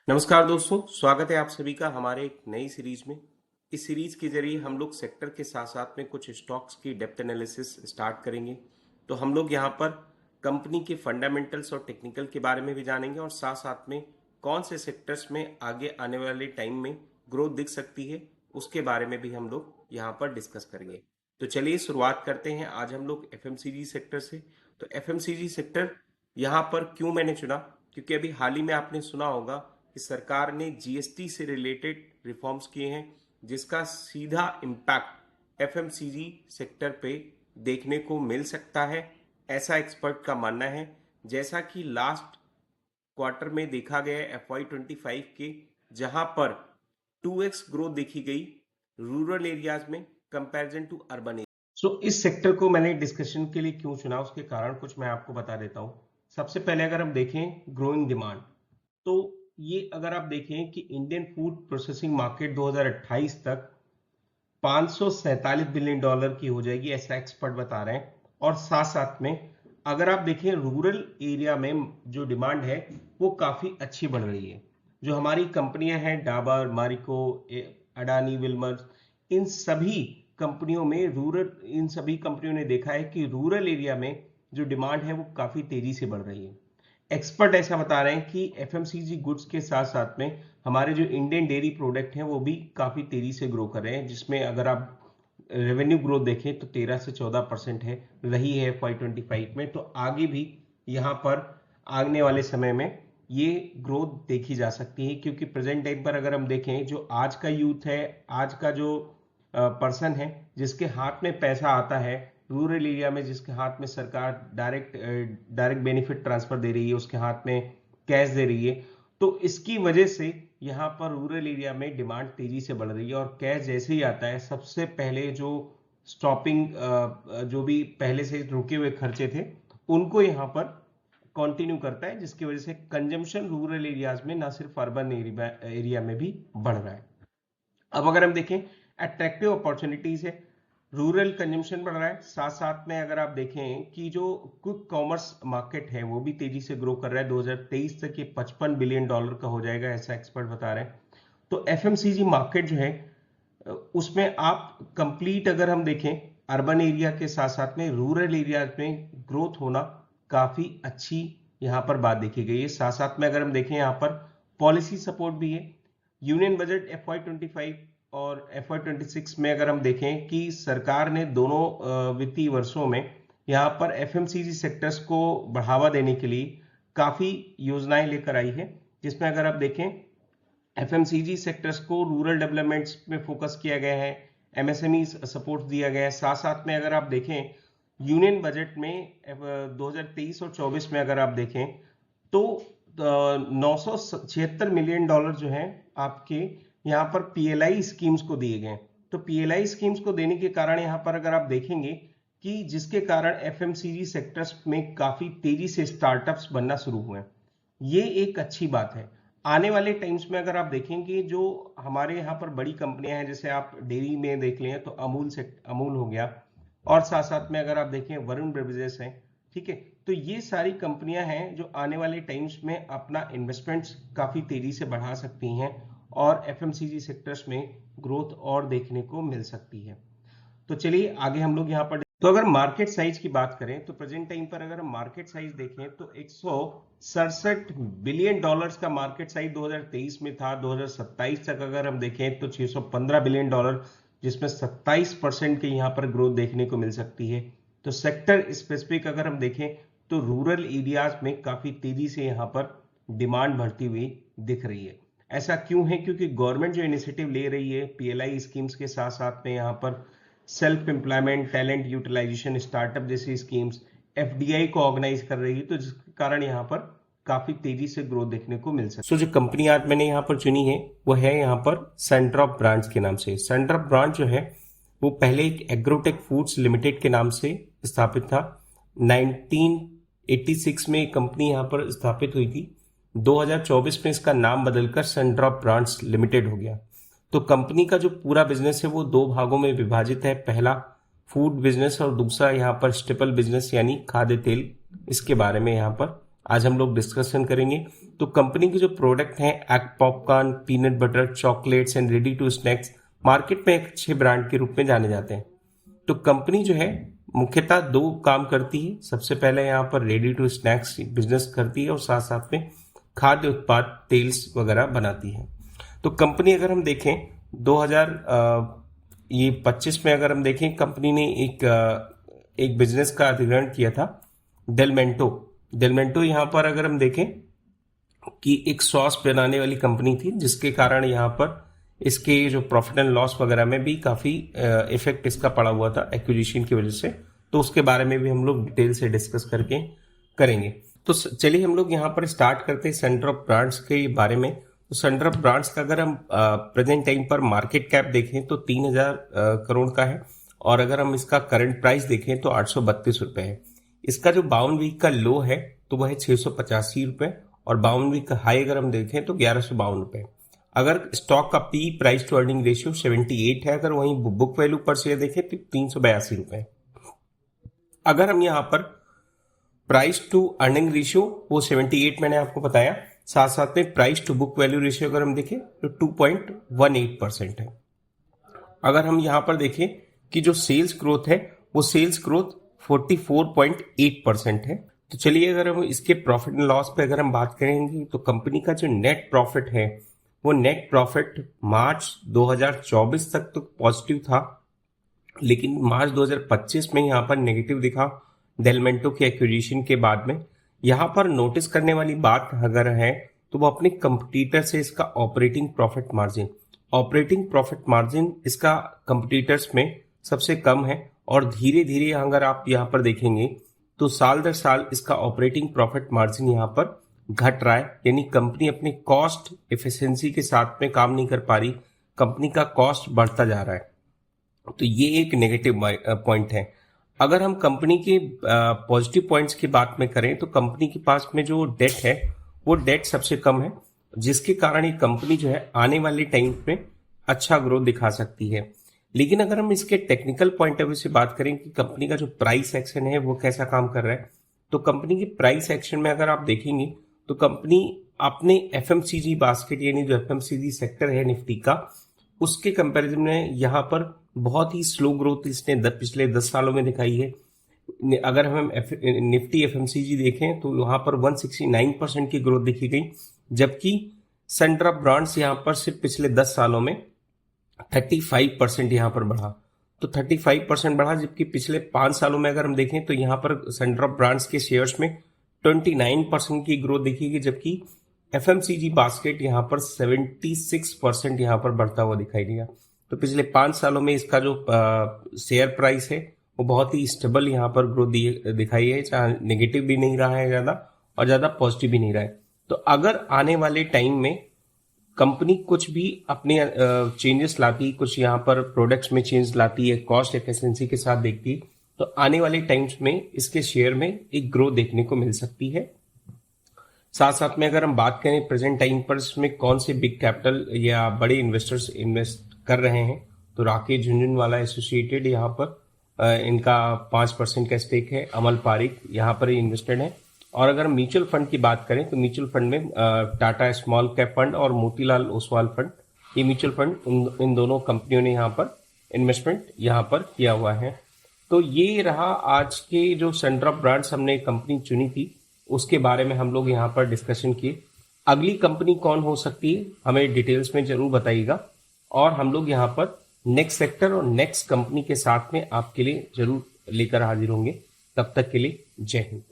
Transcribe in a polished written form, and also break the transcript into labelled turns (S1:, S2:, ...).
S1: नमस्कार दोस्तों, स्वागत है आप सभी का हमारे एक नई सीरीज में। इस सीरीज के जरिए हम लोग सेक्टर के साथ साथ में कुछ स्टॉक्स की डेप्थ एनालिसिस स्टार्ट करेंगे। तो हम लोग यहाँ पर कंपनी के फंडामेंटल्स और टेक्निकल के बारे में भी जानेंगे और साथ साथ में कौन से सेक्टर्स में आगे आने वाले टाइम में ग्रोथ दिख सकती है उसके बारे में भी हम लोग यहाँ पर डिस्कस करेंगे। तो चलिए शुरुआत करते हैं आज हम लोग एफएमसीजी सेक्टर से। तो एफएमसीजी सेक्टर यहाँ पर क्यों मैंने चुना, क्योंकि अभी हाल ही में आपने सुना होगा कि सरकार ने जीएसटी से रिलेटेड रिफॉर्म्स किए हैं जिसका सीधा इम्पैक्ट एफएमसीजी सेक्टर पे देखने को मिल सकता है, ऐसा एक्सपर्ट का मानना है। जैसा कि लास्ट क्वार्टर में देखा गया FY25 के, जहां पर 2x ग्रोथ देखी गई रूरल एरियाज में कंपैरिजन टू अर्बन एरिया। सो इस सेक्टर को मैंने डिस्कशन के लिए क्यों चुना उसके कारण कुछ मैं आपको बता देता हूं। सबसे पहले अगर हम देखें ग्रोइंग डिमांड, तो ये अगर आप देखें कि इंडियन फूड प्रोसेसिंग मार्केट 2028 तक 547 बिलियन डॉलर की हो जाएगी, ऐसा एक्सपर्ट बता रहे हैं। और साथ साथ में अगर आप देखें रूरल एरिया में जो डिमांड है वो काफी अच्छी बढ़ रही है। जो हमारी कंपनियां हैं डाबर, मारिको, अडानी, विल्मर्स, इन सभी कंपनियों ने देखा है कि रूरल एरिया में जो डिमांड है वो काफी तेजी से बढ़ रही है। एक्सपर्ट ऐसा बता रहे हैं कि एफएमसीजी गुड्स के साथ साथ में हमारे जो इंडियन डेयरी प्रोडक्ट हैं वो भी काफी तेजी से ग्रो कर रहे हैं, जिसमें अगर आप रेवेन्यू ग्रोथ देखें तो 13 से 14% है रही है FY25 में। तो आगे भी यहाँ पर आने वाले समय में ये ग्रोथ देखी जा सकती है, क्योंकि प्रेजेंट टाइम पर अगर हम देखें जो आज का यूथ है, आज का जो पर्सन है जिसके हाथ में पैसा आता है रूरल एरिया में, जिसके हाथ में सरकार डायरेक्ट बेनिफिट ट्रांसफर दे रही है, उसके हाथ में कैश दे रही है, तो इसकी वजह से यहाँ पर रूरल एरिया में डिमांड तेजी से बढ़ रही है। और कैश जैसे ही आता है सबसे पहले जो स्टॉपिंग जो भी पहले से रुके हुए खर्चे थे उनको यहाँ पर कंटिन्यू करता है, जिसकी वजह से कंजम्पशन रूरल एरियाज में ना सिर्फ अर्बन एरिया में भी बढ़ रहा है। अब अगर हम देखें अट्रैक्टिव अपॉर्चुनिटीज है, रूरल कंजम्पशन बढ़ रहा है, साथ साथ में अगर आप देखें कि जो क्विक कॉमर्स मार्केट है वो भी तेजी से ग्रो कर रहा है। 2023 तक ये 55 बिलियन डॉलर का हो जाएगा, ऐसा एक्सपर्ट बता रहे हैं। तो एफएमसीजी मार्केट जो है उसमें आप कंप्लीट अगर हम देखें अर्बन एरिया के साथ साथ में रूरल एरिया में ग्रोथ होना काफी अच्छी यहाँ पर बात देखी गई है। साथ साथ में अगर हम देखें यहाँ पर पॉलिसी सपोर्ट भी है। यूनियन बजट FY25 और FY26 में अगर हम देखें कि सरकार ने दोनों वित्तीय वर्षों में यहाँ पर एफएमसीजी सेक्टर्स को बढ़ावा देने के लिए काफी योजनाएं लेकर आई है, जिसमें अगर आप देखें एफएमसीजी सेक्टर्स को रूरल डेवलपमेंट्स में फोकस किया गया है, एमएसएमई सपोर्ट दिया गया है। साथ साथ में अगर आप देखें यूनियन बजट में 2023 और 24 में अगर आप देखें तो 976 मिलियन डॉलर जो है आपके यहाँ पर पीएलआई स्कीम्स को दिए गए। तो पीएलआई स्कीम्स को देने के कारण यहाँ पर अगर आप देखेंगे कि जिसके कारण एफएमसीजी सेक्टर्स में काफी तेजी से स्टार्टअप्स बनना शुरू हुए हैं, ये एक अच्छी बात है। आने वाले टाइम्स में अगर आप देखेंगे जो हमारे यहाँ पर बड़ी कंपनियां हैं, जैसे आप डेयरी में देख लें तो अमूल हो गया, और साथ साथ में अगर आप देखें वरुण बेवरेजेस है, ठीक है। तो ये सारी कंपनियां हैं जो आने वाले टाइम्स में अपना इन्वेस्टमेंट्स काफी तेजी से बढ़ा सकती हैं और एफएमसीजी सेक्टर्स में ग्रोथ और देखने को मिल सकती है। तो चलिए आगे हम लोग यहाँ पर, तो अगर मार्केट साइज की बात करें तो प्रेजेंट टाइम पर अगर हम मार्केट साइज देखें तो 167 बिलियन डॉलर्स का मार्केट साइज 2023 में था। 2027 तक अगर हम देखें तो 615 बिलियन डॉलर, जिसमें 27% की यहाँ पर ग्रोथ देखने को मिल सकती है। तो सेक्टर स्पेसिफिक अगर हम देखें तो रूरल एरियाज में काफी तेजी से यहाँ पर डिमांड बढ़ती हुई दिख रही है। ऐसा क्यों है? क्योंकि गवर्नमेंट जो इनिशिएटिव ले रही है पीएलआई स्कीम्स के साथ साथ में यहाँ पर self employment, talent utilization, startup जैसी स्कीम्स एफडीआई को ऑर्गेनाइज कर रही है, तो जिसके कारण यहाँ पर काफी तेजी से ग्रोथ देखने को मिल सकती है। जो कंपनी आज मैंने यहाँ पर चुनी है वो है यहाँ पर सेंट्रॉप ब्रांड्स के नाम से। सेंट्रॉप ब्रांड जो है वो पहले एक एग्रोटेक फूड्स लिमिटेड के नाम से स्थापित था। 1986 में कंपनी यहाँ पर स्थापित हुई थी। 2024 में इसका नाम बदलकर सेंट्रॉप ब्रांड्स लिमिटेड हो गया। तो कंपनी का जो पूरा बिजनेस है वो दो भागों में विभाजित है। पहला फूड बिजनेस और दूसरा यहाँ पर स्टेपल बिजनेस यानी खाद्य तेल, इसके बारे में यहाँ पर आज हम लोग डिस्कशन करेंगे। तो कंपनी के जो प्रोडक्ट हैं egg popcorn, peanut butter, chocolates and ready to snacks market में एक अच्छे ब्रांड के रूप में जाने जाते हैं। तो कंपनी जो है मुख्यतः दो काम करती है। सबसे पहले यहाँ पर रेडी टू स्नैक्स बिजनेस करती है और साथ साथ में खाद्य उत्पाद तेल्स वगैरह बनाती है। तो कंपनी अगर हम देखें 2025 में अगर हम देखें, कंपनी ने एक बिजनेस का अधिग्रहण किया था, डेलमेंटो यहाँ पर अगर हम देखें कि एक सॉस बनाने वाली कंपनी थी, जिसके कारण यहाँ पर इसके जो प्रॉफिट एंड लॉस वगैरह में भी काफी इफेक्ट इसका पड़ा हुआ था एक्विजिशन की वजह से। तो उसके बारे में भी हम लोग डिटेल से डिस्कस करके करेंगे। तो चलिए हम लोग यहाँ पर स्टार्ट करते हैं सेंटर ऑफ ब्रांड्स के बारे में। तो सेंटर ऑफ ब्रांड्स का अगर हम प्रेजेंट टाइम पर मार्केट कैप देखें तो 3000 करोड़ का है, और अगर हम इसका करंट प्राइस देखें तो 832 रुपए है। इसका जो 52 वीक का लो है तो वह है 685 रुपए, और 52 वीक का हाई अगर हम देखें तो 1152 रुपए। अगर स्टॉक का P price to earning ratio 78 है, अगर वहीं बुक वैल्यू पर शेयर देखें तो 382 रुपए। अगर हम यहाँ पर प्राइस टू अर्निंग रेशियो वो 78 मैंने आपको बताया, साथ साथ में price to book value ratio अगर हम देखें तो 2.18% है। अगर हम यहाँ पर देखें कि जो सेल्स ग्रोथ है वो सेल्स ग्रोथ 44.8% है। तो चलिए अगर हम इसके प्रॉफिट एंड लॉस पे अगर हम बात करेंगे तो कंपनी का जो नेट प्रॉफिट है वो नेट प्रॉफिट मार्च 2024 तक तो पॉजिटिव था, लेकिन मार्च 2025 में यहाँ पर नेगेटिव दिखा डेलमेंटो के एक्विजिशन के बाद में। यहाँ पर नोटिस करने वाली बात अगर है तो वो अपने कंपटीटर से इसका ऑपरेटिंग प्रॉफिट मार्जिन इसका कंपटीटर्स में सबसे कम है, और धीरे धीरे अगर आप यहाँ पर देखेंगे तो साल दर साल इसका ऑपरेटिंग प्रॉफिट मार्जिन यहाँ पर घट रहा है। यानी कंपनी अपने कॉस्ट एफिशिएंसी के साथ में काम नहीं कर पा रही, कंपनी का कॉस्ट बढ़ता जा रहा है। तो ये एक नेगेटिव पॉइंट है। अगर हम कंपनी के पॉजिटिव पॉइंट्स की बात में करें तो कंपनी के पास में जो डेट है वो डेट सबसे कम है, जिसके कारण ये कंपनी जो है आने वाले टाइम में अच्छा ग्रोथ दिखा सकती है। लेकिन अगर हम इसके टेक्निकल पॉइंट ऑफ व्यू से बात करें कि कंपनी का जो प्राइस एक्शन है वो कैसा काम कर रहा है, तो कंपनी की प्राइस एक्शन में अगर आप देखेंगे तो कंपनी अपने एफएमसीजी बास्केट यानी जो एफएमसीजी सेक्टर है निफ्टी का, उसके कंपैरिजन में यहाँ पर बहुत ही स्लो ग्रोथ इसने पिछले 10 सालों में दिखाई है। अगर हम निफ्टी एफएमसीजी देखें तो यहाँ पर 169% की ग्रोथ दिखी गई, जबकि सेंटर ऑफ ब्रांड्स यहाँ पर सिर्फ पिछले 10 सालों में 35% यहाँ पर बढ़ा। तो 35% बढ़ा, जबकि पिछले 5 सालों में अगर हम देखें तो यहाँ पर सेंटर ऑफ ब्रांड्स के शेयर्स में 29% की ग्रोथ दिखेगी, जबकि एफएमसीजी बास्केट यहाँ पर 76% यहाँ पर बढ़ता हुआ दिखाई दिया। तो पिछले 5 सालों में इसका जो शेयर प्राइस है वो बहुत ही स्टेबल यहाँ पर ग्रोथ दिखाई है, चाहे नेगेटिव भी नहीं रहा है ज़्यादा और ज़्यादा पॉजिटिव भी नहीं रहा है। तो अगर आने वाले टाइम में कंपनी कुछ भी अपने चेंजेस लाती, कुछ यहाँ पर प्रोडक्ट्स में चेंज लाती है, कॉस्ट एफिशिएंसी के साथ देखती, तो आने वाले टाइम्स में इसके शेयर में एक ग्रोथ देखने को मिल सकती है। साथ साथ में अगर हम बात करें प्रेजेंट टाइम पर इसमें कौन से बिग कैपिटल या बड़े इन्वेस्टर्स इन्वेस्ट कर रहे हैं, तो राकेश झुनझुनवाला एसोसिएटेड यहाँ पर इनका 5% का स्टेक है, अमल पारिक यहाँ पर इन्वेस्टेड है। और अगर म्यूचुअल फंड की बात करें तो म्यूचुअल फंड में टाटा स्मॉल कैप फंड और मोतीलाल ओसवाल फंड, ये म्यूचुअल फंड इन दोनों कंपनियों ने यहाँ पर इन्वेस्टमेंट यहाँ पर किया हुआ है। तो ये रहा आज के जो सेंटर ऑफ ब्रांड्स हमने कंपनी चुनी थी, उसके बारे में हम लोग यहाँ पर डिस्कशन किए। अगली कंपनी कौन हो सकती है हमें डिटेल्स में जरूर बताइएगा, और हम लोग यहाँ पर नेक्स्ट सेक्टर और नेक्स्ट कंपनी के साथ में आपके लिए जरूर लेकर हाजिर होंगे। तब तक के लिए जय हिंद।